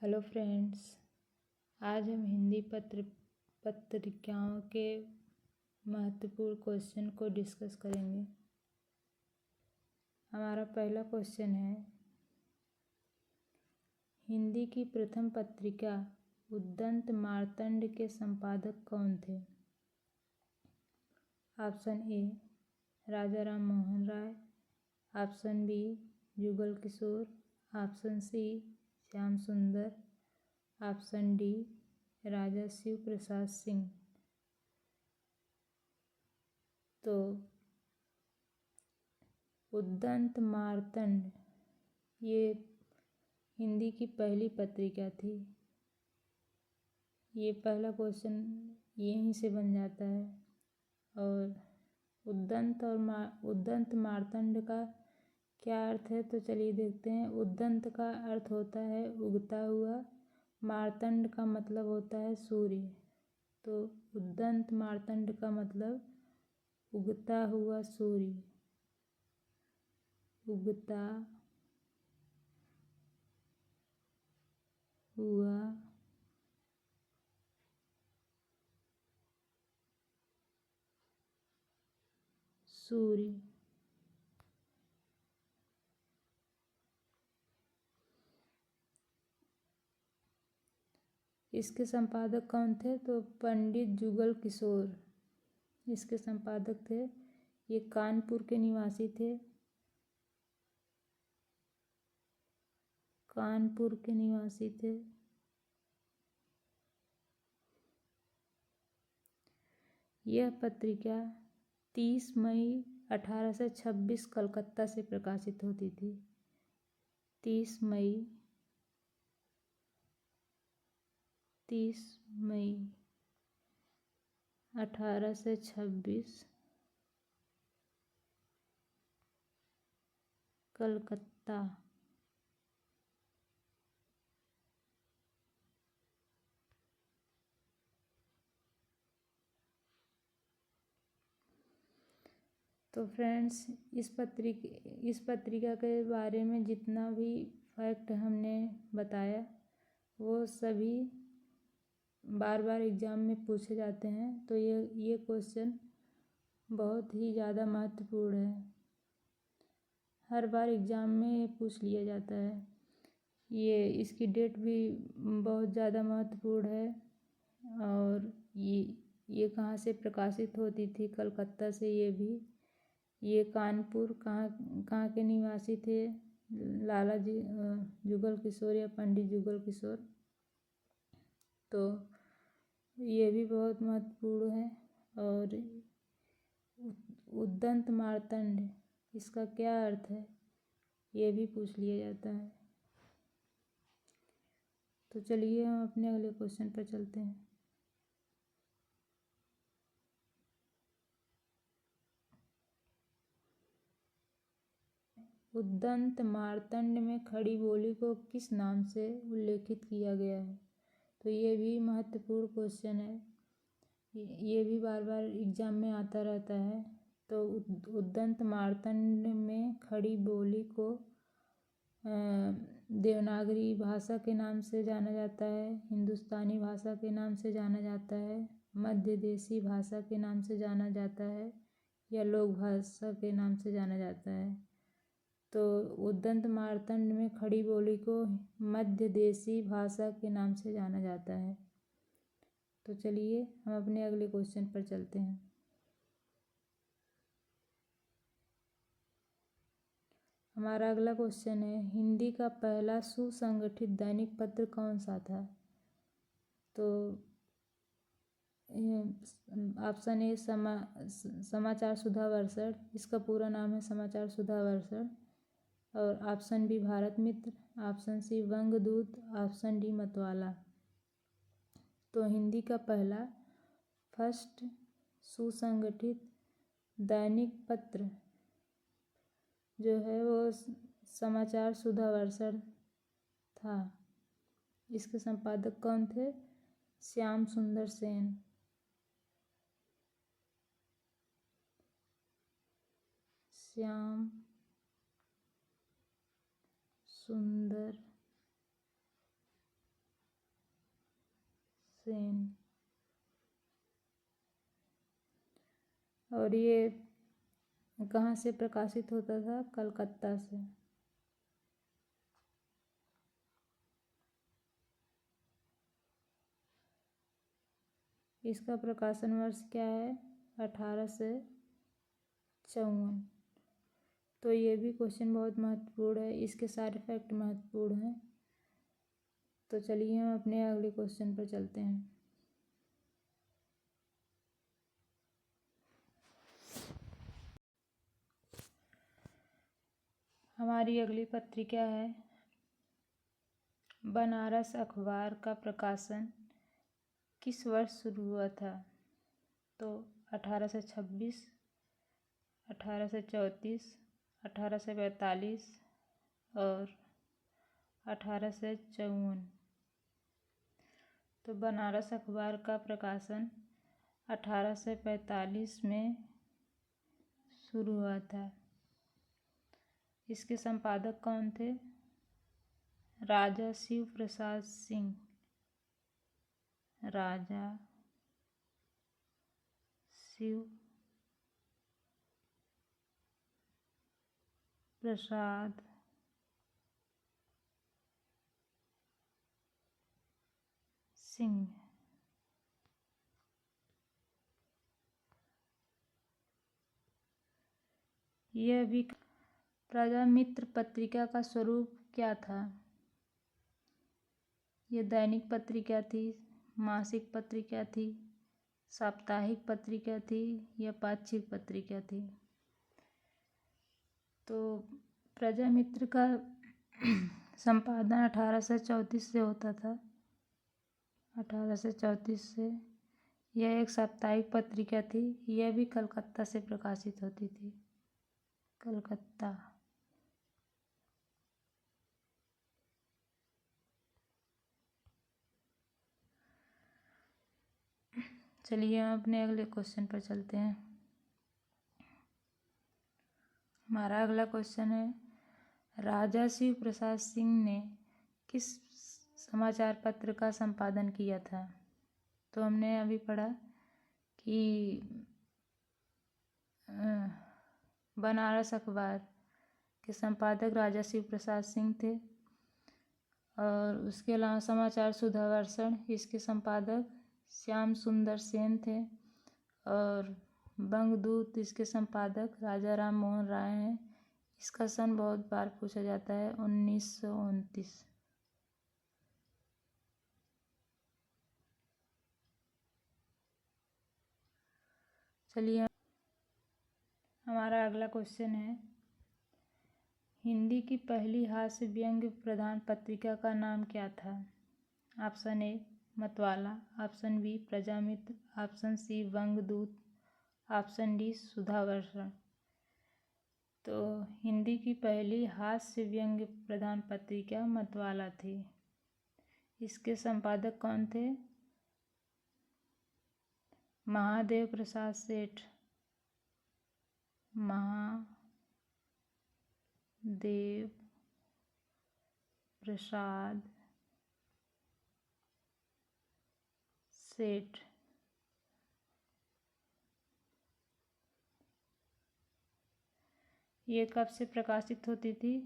Hello friends, आज हम हिंदी पत्रिकाओं के महत्वपूर्ण क्वेश्चन को डिस्कस करेंगे। हमारा पहला क्वेश्चन है, हिंदी की प्रथम पत्रिका उद्दंत मार्तंड के संपादक कौन थे? Option A Raja Ram Mohan Roy, option B Jugal Kishore, option C Shyam Sundar, option D Raja Shiv Prasad Singh. तो उद्दंत मार्तंड ये हिंदी की पहली पत्रिका थी। ये पहला क्वेश्चन यहीं से बन जाता है। और उद्दंत मार्तंड का क्या अर्थ है, तो चलिए देखते हैं। उद्दंत का अर्थ होता है उगता हुआ, मार्तंड का मतलब होता है सूर्य। तो उद्दंत मार्तंड का मतलब उगता हुआ सूर्य, उगता हुआ सूर्य। इसके संपादक कौन थे? तो पंडित जुगल किशोर इसके संपादक थे। ये कानपुर के निवासी थे। कानपुर के निवासी थे। यह पत्रिका 30 मई 1826 कलकत्ता से प्रकाशित होती थी। 30 मई 1826 कलकत्ता। तो फ्रेंड्स, इस पत्रिका के बारे में जितना भी फैक्ट हमने बताया वो सभी बार बार एग्ज़ाम में पूछे जाते हैं। तो ये क्वेश्चन बहुत ही ज़्यादा महत्वपूर्ण है। हर बार एग्ज़ाम में ये पूछ लिया जाता है। इसकी डेट भी बहुत ज़्यादा महत्वपूर्ण है। और ये कहाँ से प्रकाशित होती थी? कलकत्ता से। ये कानपुर कहाँ के निवासी थे? लाला जी जुगल किशोर या पंडित जुगल किशोर। तो ये भी बहुत महत्वपूर्ण है। और उद्दंत मार्तंड इसका क्या अर्थ है, ये भी पूछ लिया जाता है। तो चलिए हम अपने अगले क्वेश्चन पर चलते हैं। उद्दंत मार्तंड में खड़ी बोली को किस नाम से उल्लेखित किया गया है? तो ये भी महत्वपूर्ण क्वेश्चन है। ये भी बार बार एग्ज़ाम में आता रहता है। तो उद्दंत मार्तंड में खड़ी बोली को देवनागरी भाषा के नाम से जाना जाता है, हिंदुस्तानी भाषा के नाम से जाना जाता है, मध्य देशी भाषा के नाम से जाना जाता है, या लोक भाषा के नाम से जाना जाता है। तो उद्दंत मार्तंड में खड़ी बोली को मध्य देशी भाषा के नाम से जाना जाता है। तो चलिए हम अपने अगले क्वेश्चन पर चलते हैं। हमारा अगला क्वेश्चन है, हिंदी का पहला सुसंगठित दैनिक पत्र कौन सा था? तो ऑप्शन ए समाचार सुधा वर्षण, इसका पूरा नाम है समाचार सुधा वर्षण। और ऑप्शन बी भारत मित्र, ऑप्शन सी वंगदूत, ऑप्शन डी मतवाला। तो हिंदी का पहला फर्स्ट सुसंगठित दैनिक पत्र जो है वो समाचार सुधा वर्षण था। इसके संपादक कौन थे? श्याम सुंदर सेन। श्याम सुंदर सेन। और ये कहाँ से प्रकाशित होता था? कलकत्ता से। इसका प्रकाशन वर्ष क्या है? 1854। तो ये भी क्वेश्चन बहुत महत्वपूर्ण है, इसके सारे फैक्ट महत्वपूर्ण हैं। तो चलिए हम अपने अगले क्वेश्चन पर चलते हैं। हमारी अगली पत्रिका है बनारस अखबार का प्रकाशन किस वर्ष शुरू हुआ था? तो 1826, 1834, 1845 और 1854। तो बनारस अखबार का प्रकाशन 1845 में शुरू हुआ था। इसके संपादक कौन थे? राजा शिव प्रसाद सिंह। राजा शिव प्रसाद सिंह। यह भी प्रजामित्र पत्रिका का स्वरूप क्या था? ये दैनिक पत्रिका थी, मासिक पत्रिका थी, साप्ताहिक पत्रिका थी या पाक्षिक पत्रिका थी? तो प्रजामित्र का संपादन 1834 से होता था। 1834 से। यह एक साप्ताहिक पत्रिका थी। यह भी कलकत्ता से प्रकाशित होती थी। कलकत्ता। चलिए हम अपने अगले क्वेश्चन पर चलते हैं। हमारा अगला क्वेश्चन है, राजा शिव प्रसाद सिंह ने किस समाचार पत्र का संपादन किया था? तो हमने अभी पढ़ा कि बनारस अखबार के संपादक राजा शिव प्रसाद सिंह थे। और उसके अलावा समाचार सुधावर्षण, इसके संपादक श्याम सुंदर सेन थे। और बंगदूत, इसके संपादक राजा राम मोहन राय हैं। इसका सन बहुत बार पूछा जाता है, 1929। चलिए हमारा अगला क्वेश्चन है, हिंदी की पहली हास्य व्यंग्य प्रधान पत्रिका का नाम क्या था? Option A Matwala, option B Prajamitra, option C Bangdoot, option D Sudhavarshan. तो हिंदी की पहली हास्य व्यंग्य प्रधान पत्रिका मतवाला थी। इसके संपादक कौन थे? महादेव प्रसाद सेठ। महादेव प्रसाद सेठ। ये कब से प्रकाशित होती थी?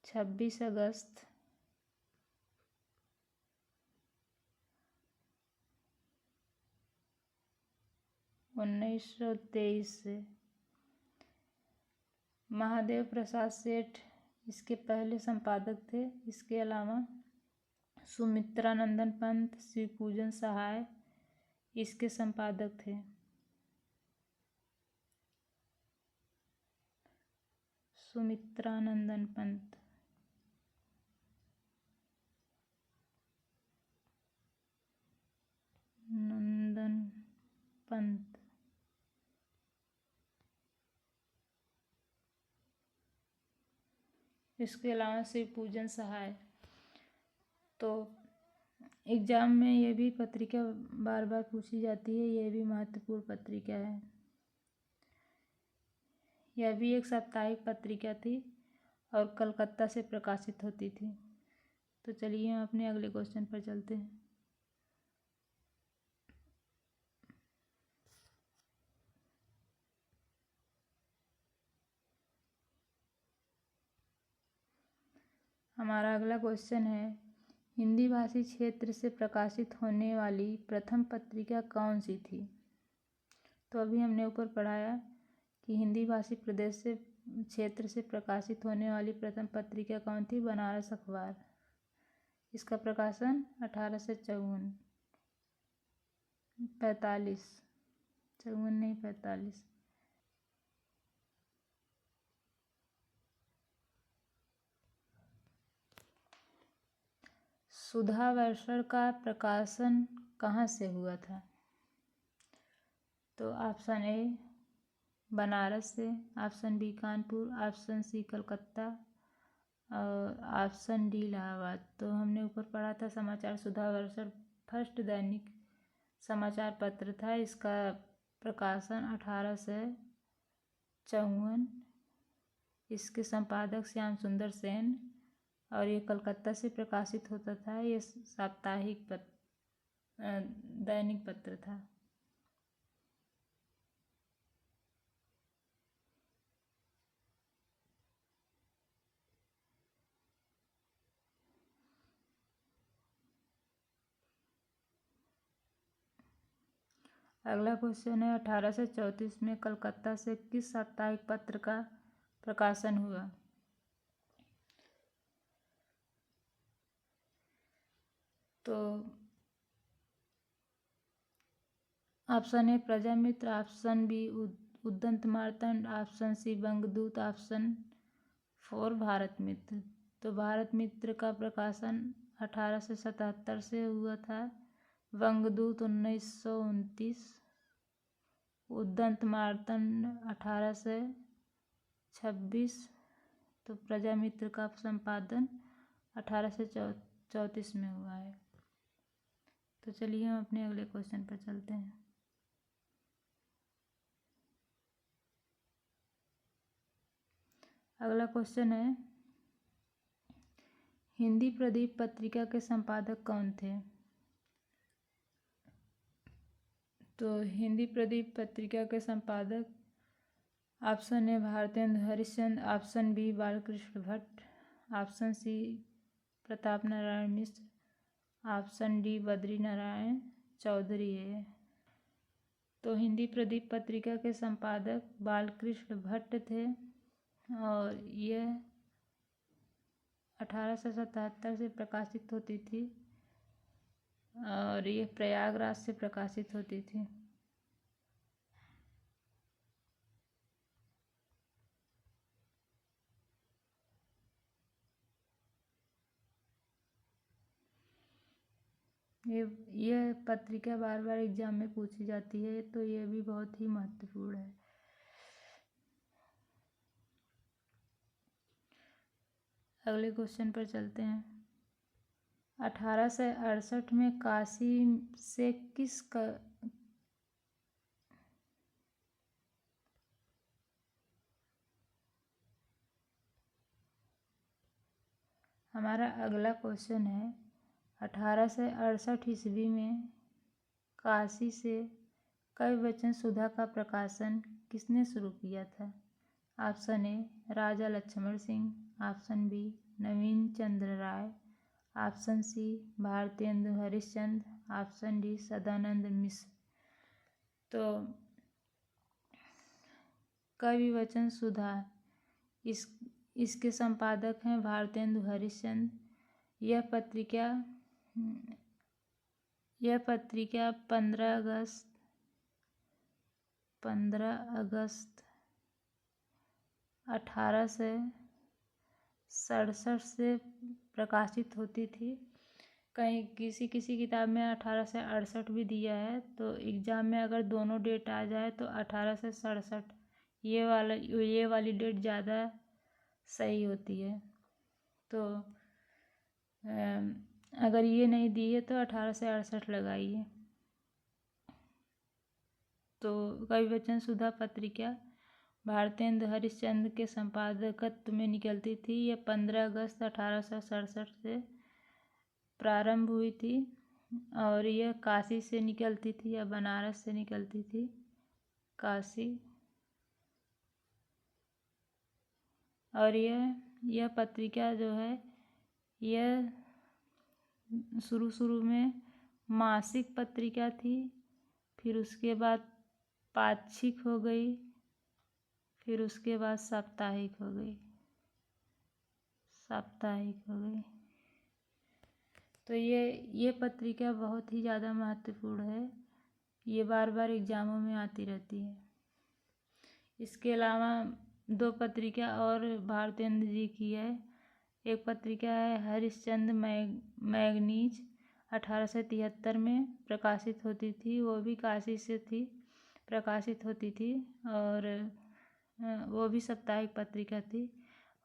26 अगस्त 1923 से। महादेव प्रसाद सेठ इसके पहले संपादक थे। इसके अलावा सुमित्रानंदन पंत, शिवपूजन सहाय इसके संपादक थे। सुमित्रानंदन पंत। नंदन पंत। इसके अलावा शिवपूजन सहाय। तो एग्जाम में ये भी पत्रिका बार बार पूछी जाती है, ये भी महत्वपूर्ण पत्रिका है। यह भी एक साप्ताहिक पत्रिका थी और कलकत्ता से प्रकाशित होती थी। तो चलिए हम अपने अगले क्वेश्चन पर चलते हैं। हमारा अगला क्वेश्चन है, हिंदी भाषी क्षेत्र से प्रकाशित होने वाली प्रथम पत्रिका कौन सी थी? तो अभी हमने ऊपर पढ़ाया कि हिंदी भाषी प्रदेश से क्षेत्र से प्रकाशित होने वाली प्रथम पत्रिका कौन थी? बनारस अखबार। इसका प्रकाशन 1854 45 54 नहीं 45। सुधा वर्षण का प्रकाशन कहाँ से हुआ था? तो ऑप्शन ए बनारस से, option B Kanpur, option C Calcutta और ऑप्शन डी इलाहाबाद। तो हमने ऊपर पढ़ा था समाचार सुधा वर्षण फर्स्ट दैनिक समाचार पत्र था। इसका प्रकाशन 1854। इसके संपादक श्याम सुंदर सेन और ये कलकत्ता से प्रकाशित होता था। ये साप्ताहिक दैनिक पत्र था। अगला क्वेश्चन है, 1834 में कलकत्ता से किस साप्ताहिक पत्र का प्रकाशन हुआ? तो option A Prajamitra, option B Udyant Martand, option C Bangdoot, option 4 Bharat Mitra. तो भारत मित्र का प्रकाशन 1877 से हुआ था, बंगदूत 1929, उद्यंत मार्तंड 1826। तो प्रजामित्र का संपादन 1834 में हुआ है। तो चलिए हम अपने अगले क्वेश्चन पर चलते हैं। अगला क्वेश्चन है, हिंदी प्रदीप पत्रिका के संपादक कौन थे? तो हिंदी प्रदीप पत्रिका के संपादक option A Bharatendu Harishchandra, option B Balkrishna Bhatt, option C Pratap Narayan Mishra, option D Badri Narayan Chaudhary है। तो हिंदी प्रदीप पत्रिका के संपादक बालकृष्ण भट्ट थे और यह 1877 से प्रकाशित होती थी और यह प्रयागराज से प्रकाशित होती थी। यह पत्रिका बार बार एग्जाम में पूछी जाती है, तो यह भी बहुत ही महत्वपूर्ण है। अगले क्वेश्चन पर चलते हैं। 1868 में काशी से हमारा अगला क्वेश्चन है, 1868 ईस्वी में काशी से कवि वचन सुधा का प्रकाशन किसने शुरू किया था? Option A Raja Lakshman Singh, option B Naveen Chandra Rai, option C Bharatendu Harishchandra, option D Sadanand Mishra. तो कवि वचन सुधा इसके संपादक हैं भारतेंदु हरिश्चंद्र। यह पत्रिका 15 अगस्त 1867 से प्रकाशित होती थी। कहीं किसी किताब में 1868 भी दिया है, तो एग्ज़ाम में अगर दोनों डेट आ जाए तो 1867 ये वाली डेट ज़्यादा सही होती है। तो अगर ये नहीं दी है तो 1868 लगाइए। तो कवि वचन सुधा पत्रिका भारतेंदु हरिश्चंद्र के संपादकत्व में निकलती थी। यह 15 अगस्त 1867 से प्रारंभ हुई थी और यह काशी से निकलती थी या बनारस से निकलती थी, काशी। और यह पत्रिका जो है यह शुरू में मासिक पत्रिका थी, फिर उसके बाद पाक्षिक हो गई, फिर उसके बाद साप्ताहिक हो गई। तो ये पत्रिका बहुत ही ज़्यादा महत्वपूर्ण है, ये बार बार एग्ज़ामों में आती रहती है। इसके अलावा 2 पत्रिका और भारतेंदु जी की है। एक पत्रिका है हरिश्चंद्र मैगनीज, 1873 में प्रकाशित होती थी, वो भी काशी से थी, प्रकाशित होती थी, और वो भी साप्ताहिक पत्रिका थी।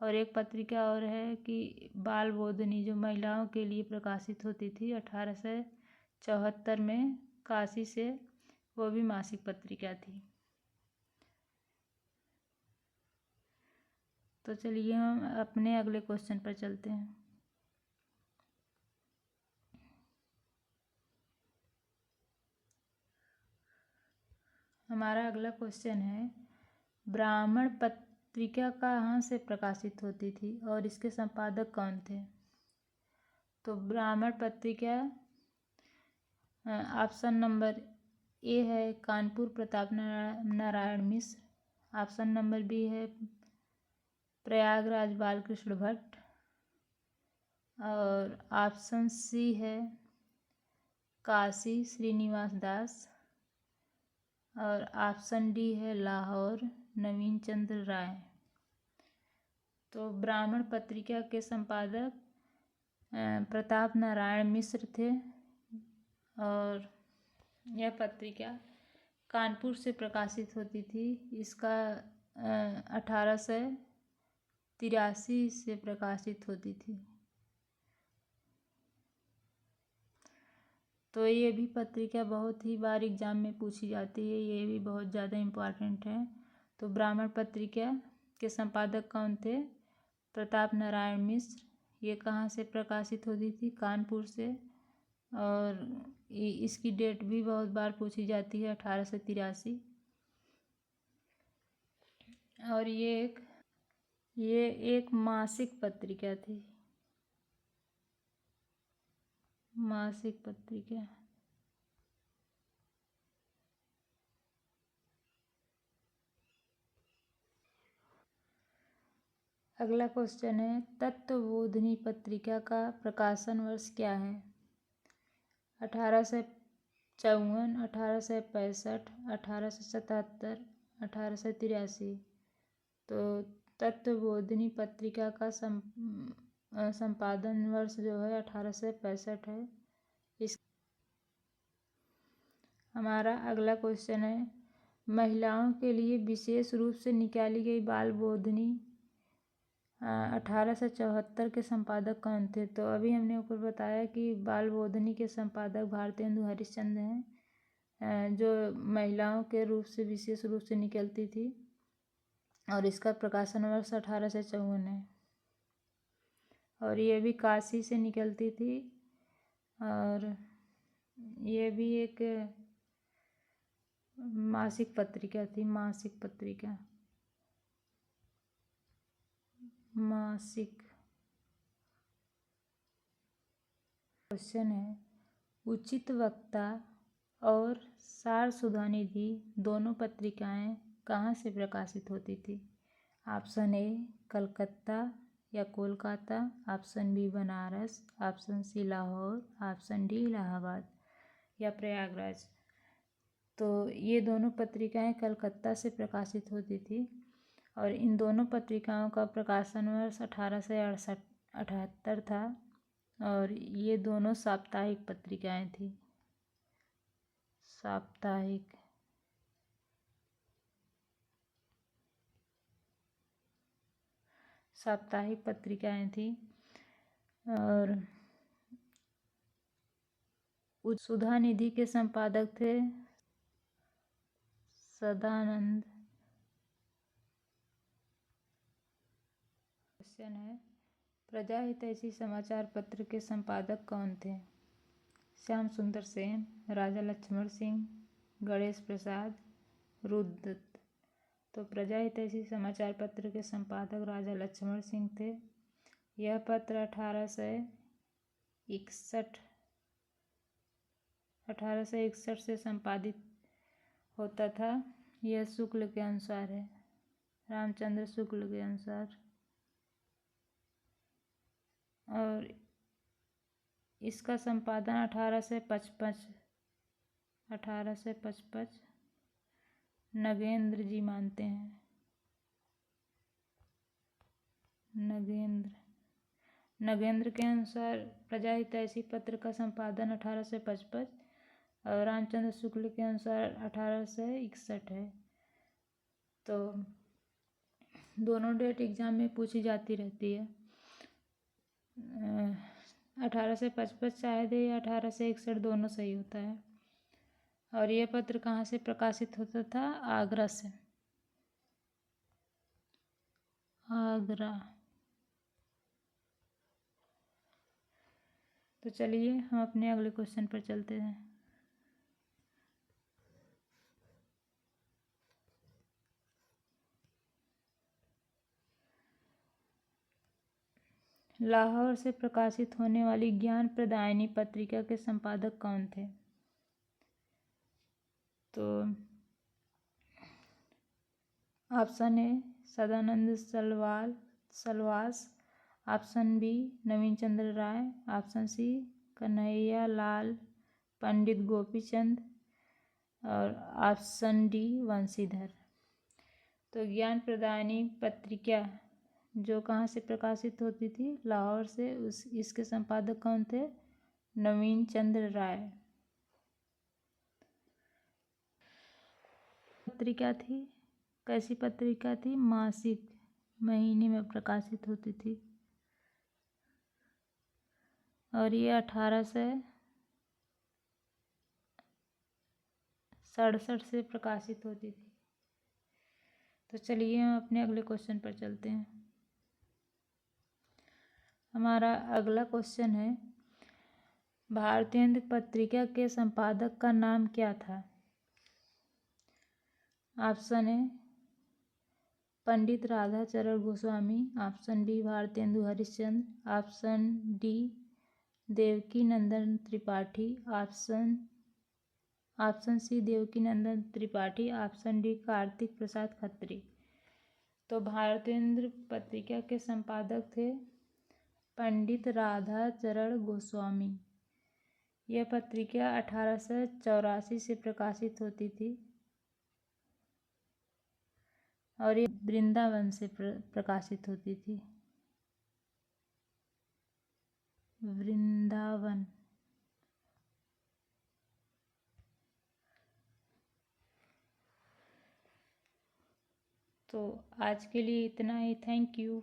और एक पत्रिका और है कि बाल बोधनी, जो महिलाओं के लिए प्रकाशित होती थी, 1874 में काशी से, वो भी मासिक पत्रिका थी। तो चलिए हम अपने अगले क्वेश्चन पर चलते हैं। हमारा अगला क्वेश्चन है, ब्राह्मण पत्रिका कहाँ से प्रकाशित होती थी और इसके संपादक कौन थे? तो ब्राह्मण पत्रिका ऑप्शन नंबर ए है Kanpur Pratap Narayan Mishra, option number B है प्रयागराज बालकृष्ण भट्ट, और ऑप्शन सी है काशी श्रीनिवास दास, और ऑप्शन डी है लाहौर नवीन चंद्र राय। तो ब्राह्मण पत्रिका के संपादक प्रताप नारायण मिश्र थे, और यह पत्रिका कानपुर से प्रकाशित होती थी। इसका 1883 से प्रकाशित होती थी। तो ये भी पत्रिका बहुत ही बार एग्जाम में पूछी जाती है, ये भी बहुत ज़्यादा इम्पोर्टेंट है। तो ब्राह्मण पत्रिका के संपादक कौन थे? प्रताप नारायण मिश्र। ये कहाँ से प्रकाशित होती थी? कानपुर से। और इसकी डेट भी बहुत बार पूछी जाती है, 1883। और ये एक मासिक पत्रिका थी, मासिक पत्रिका। अगला क्वेश्चन है, तत्वबोधिनी पत्रिका का प्रकाशन वर्ष क्या है? 1854, 1865, 1877, 1883। तो तत्वबोधिनी पत्रिका का संपादन वर्ष जो है 1865 है। हमारा अगला क्वेश्चन है, महिलाओं के लिए विशेष रूप से निकाली गई बाल बोधनी 1874 के संपादक कौन थे? तो अभी हमने ऊपर बताया कि बाल बोधनी के संपादक भारतेंदु हरिश्चंद्र हैं, जो महिलाओं के रूप से विशेष रूप से निकलती थी, और इसका प्रकाशन वर्ष 1854 है। और ये भी काशी से निकलती थी, और ये भी एक मासिक पत्रिका थी, मासिक पत्रिका, मासिक। क्वेश्चन है, उचित वक्ता और सार सुधा निधि दोनों पत्रिकाएं कहाँ से प्रकाशित होती थी? ऑप्शन ए कलकत्ता या Kolkata, option B Banaras, option C Lahore, option D Allahabad या प्रयागराज। तो ये दोनों पत्रिकाएं कलकत्ता से प्रकाशित होती थी, और इन दोनों पत्रिकाओं का प्रकाशन वर्ष 1878 था, और ये दोनों साप्ताहिक पत्रिकाएं थी, साप्ताहिक। साप्ताहिक पत्रिकाएं थी। और सुधा निधि के संपादक थे सदानंद। क्वेश्चन है, प्रजा हितैषी समाचार पत्र के संपादक कौन थे? श्याम सुंदर सेन, राजा लक्ष्मण सिंह, गणेश प्रसाद, रुद्रदत्त। तो प्रजा हितैषी समाचार पत्र के संपादक राजा लक्ष्मण सिंह थे। यह पत्र 1861 से संपादित होता था। यह शुक्ल के अनुसार है, रामचंद्र शुक्ल के अनुसार। और इसका संपादन 1855 नगेंद्र जी मानते हैं। नगेंद्र के अनुसार प्रजाहितैषी पत्र का संपादन 1855 और रामचंद्र शुक्ल के अनुसार 1861 है। तो दोनों डेट एग्जाम में पूछी जाती रहती है। 1855 शायद है या 1861, दोनों सही होता है। और यह पत्र कहाँ से प्रकाशित होता था? आगरा से। आगरा। तो चलिए हम अपने अगले क्वेश्चन पर चलते हैं। लाहौर से प्रकाशित होने वाली ज्ञान प्रदायिनी पत्रिका के संपादक कौन थे? तो option A Sadanand Salvas, option B Naveen Chandra Rai, option C Kanhaiya Lal Pandit Gopichand और ऑप्शन डी वंशीधर। तो ज्ञान प्रदायिनी पत्रिका जो कहाँ से प्रकाशित होती थी? लाहौर से। इसके संपादक कौन थे? नवीन चंद्र राय। पत्रिका थी, कैसी पत्रिका थी? मासिक, महीने में प्रकाशित होती थी। और ये 1867 से प्रकाशित होती थी। तो चलिए हम अपने अगले क्वेश्चन पर चलते हैं। हमारा अगला क्वेश्चन है, भारतेंदु पत्रिका के संपादक का नाम क्या था? Option A Pandit Radhacharan Goswami, option B Bharatendu Harishchandra, option D Devaki Nandan Tripathi, option C Devaki Nandan Tripathi, option D Kartik Prasad Khatri. तो भारतेंदु पत्रिका के संपादक थे पंडित राधाचरण गोस्वामी। यह पत्रिका 1884 से प्रकाशित होती थी और ये वृंदावन से प्रकाशित होती थी। वृंदावन। तो आज के लिए इतना ही। Thank you.